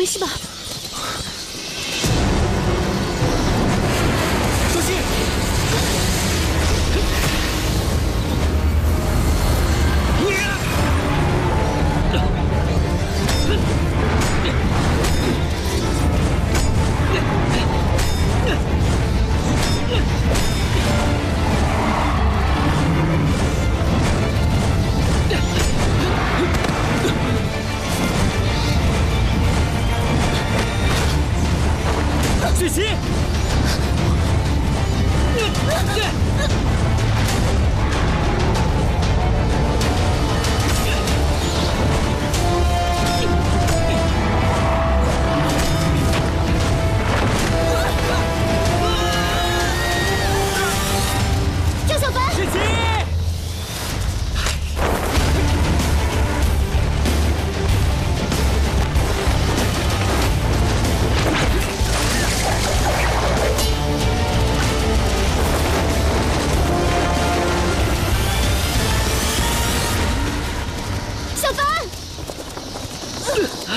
事吧？小心！雪琪！赵小凡，雪琪！小凡，好冷啊！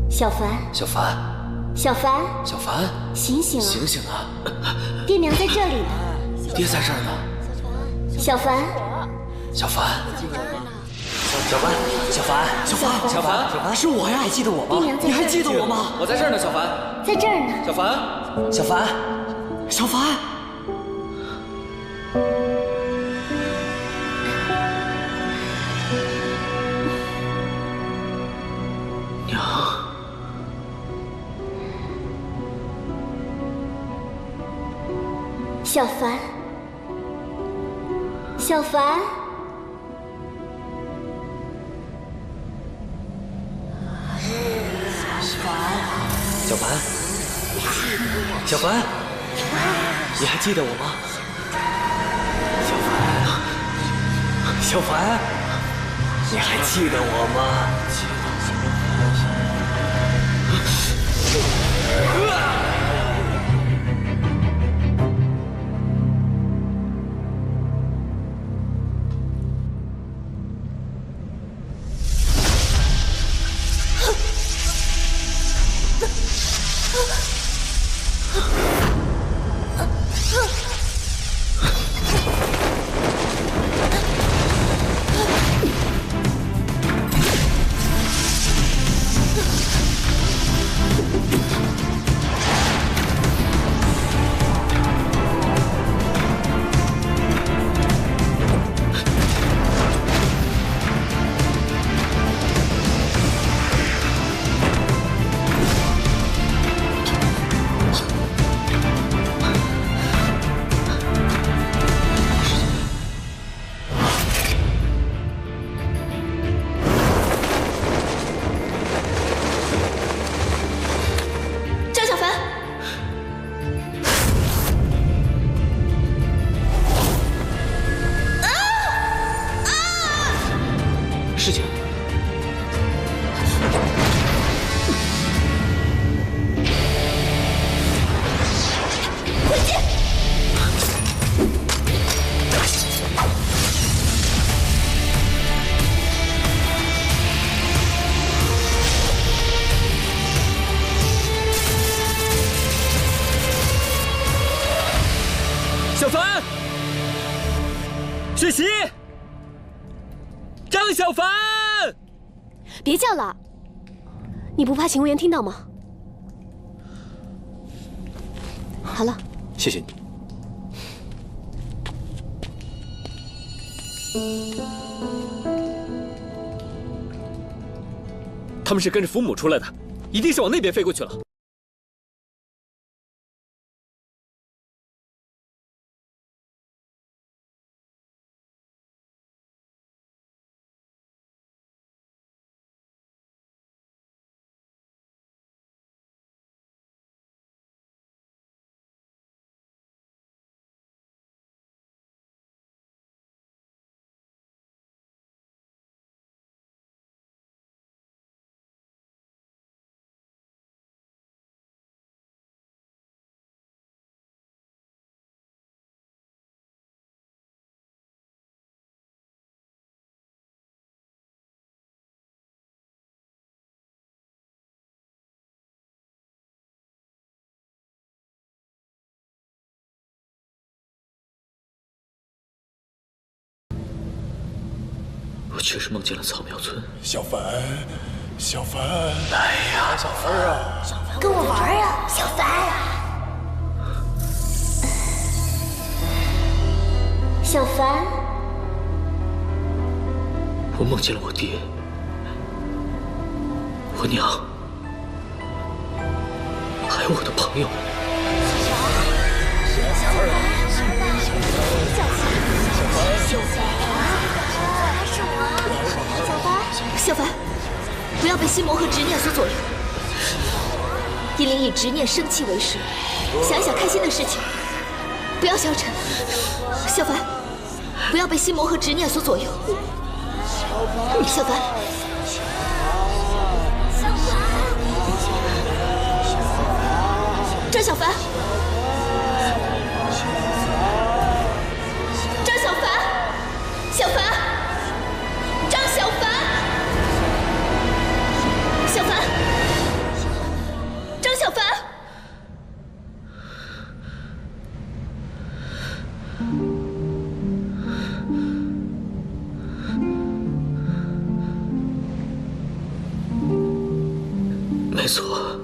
小凡，小凡，小凡，小凡，醒醒啊！醒醒啊！爹娘在这里呢。爹在这儿呢。小凡，小凡，小凡，小凡，小凡，小凡，小凡，是我呀！还记得我吗？你还记得我吗？我在这儿呢，小凡，在这儿呢。小凡，小凡，小凡。娘，小凡，小凡，小凡，小凡，你还记得我吗？小凡，小凡，你还记得我吗？小凡，雪琪，张小凡，别叫了，你不怕秦无言听到吗？好了，谢谢你。他们是跟着父母出来的，一定是往那边飞过去了。我确实梦见了草苗村。小凡，小凡，来呀，小凡啊！跟我玩呀，小凡。小凡，我梦见了我爹，我娘，还有我的朋友。小凡，不要被心魔和执念所左右。殷灵以执念生气为食，想一想开心的事情，不要消沉。小凡，不要被心魔和执念所左右。小凡，张小凡，张小凡，小凡，张小凡。小凡，张小凡，没错，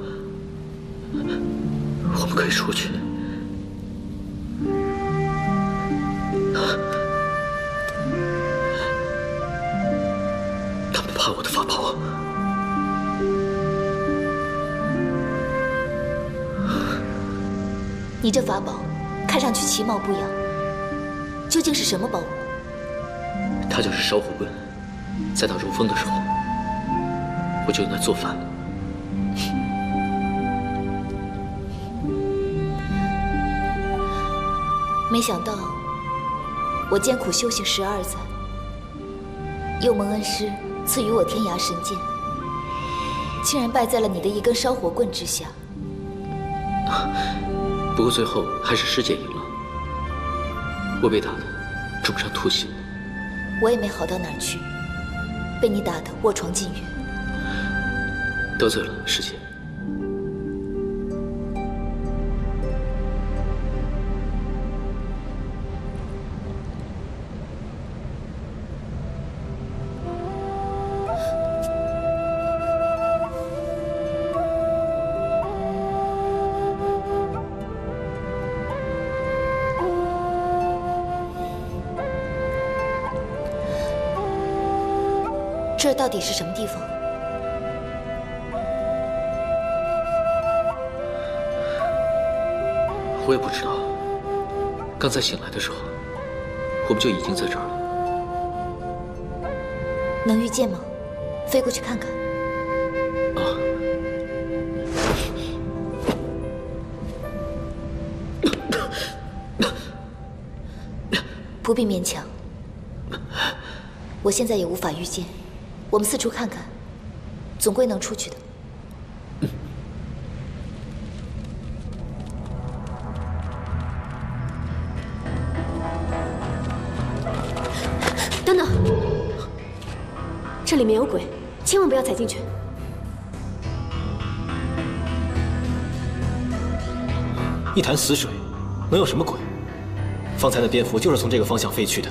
我们可以出去。他们怕我的法宝。你这法宝看上去其貌不扬，究竟是什么宝物？它就是烧火棍，在打如风的时候，我就用它做饭。没想到我艰苦修行12载，又蒙恩师赐予我天涯神剑，竟然败在了你的一根烧火棍之下。不过最后还是师姐赢了，我被打得重伤吐血。我也没好到哪儿去，被你打得卧床近月。得罪了师姐。这到底是什么地方？我也不知道。刚才醒来的时候，我们就已经在这儿了。能遇见吗？飞过去看看。啊！不必勉强。我现在也无法遇见。我们四处看看，总归能出去的。等等，这里面有鬼，千万不要踩进去。一潭死水，能有什么鬼？方才那蝙蝠就是从这个方向飞去的，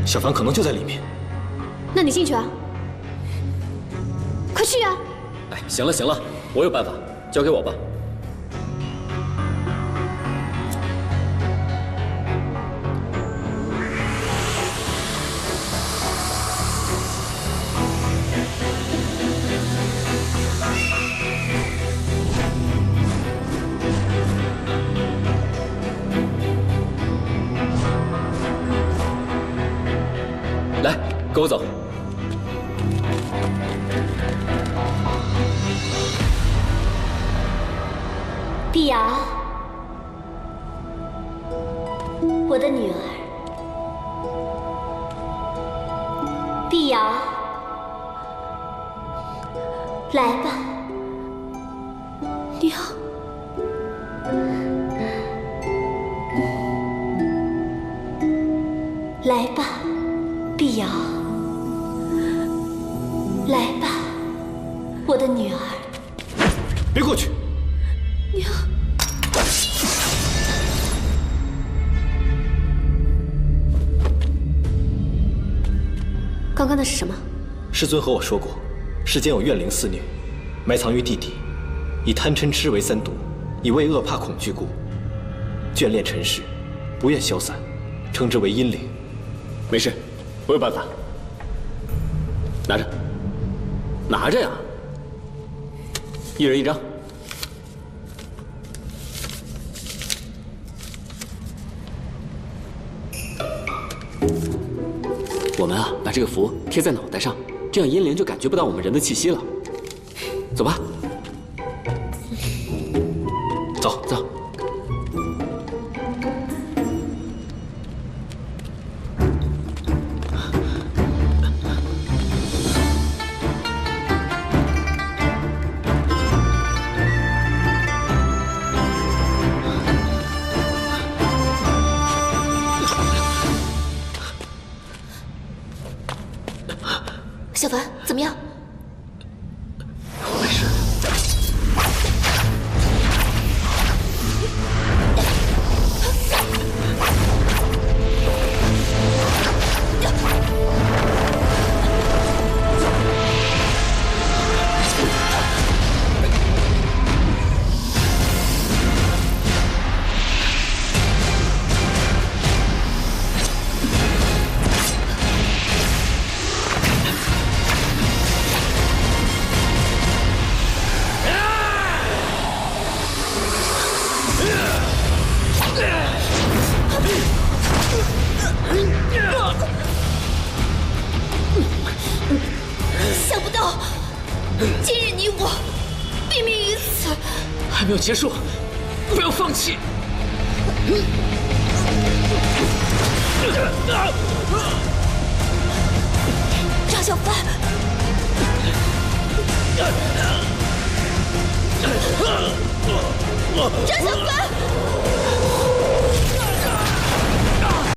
小凡可能就在里面。那你进去啊，快去啊！哎，行了行了，我有办法，交给我吧。来，跟我走。碧瑶，我的女儿，碧瑶，来吧。你好，来吧，碧瑶，来吧，我的女儿。别过去！刚刚那是什么？师尊和我说过，世间有怨灵肆虐，埋藏于地底，以贪嗔痴为三毒，以为恶怕恐惧故，眷恋尘世，不愿消散，称之为阴灵。没事，我有办法。拿着，拿着呀！一人一张。我们啊，把这个符贴在脑袋上，这样阴灵就感觉不到我们人的气息了。走吧。走走。小凡，怎么样？我没事。想不到，今日你我毙命于此。还没有结束，不要放弃。张小凡，张小凡。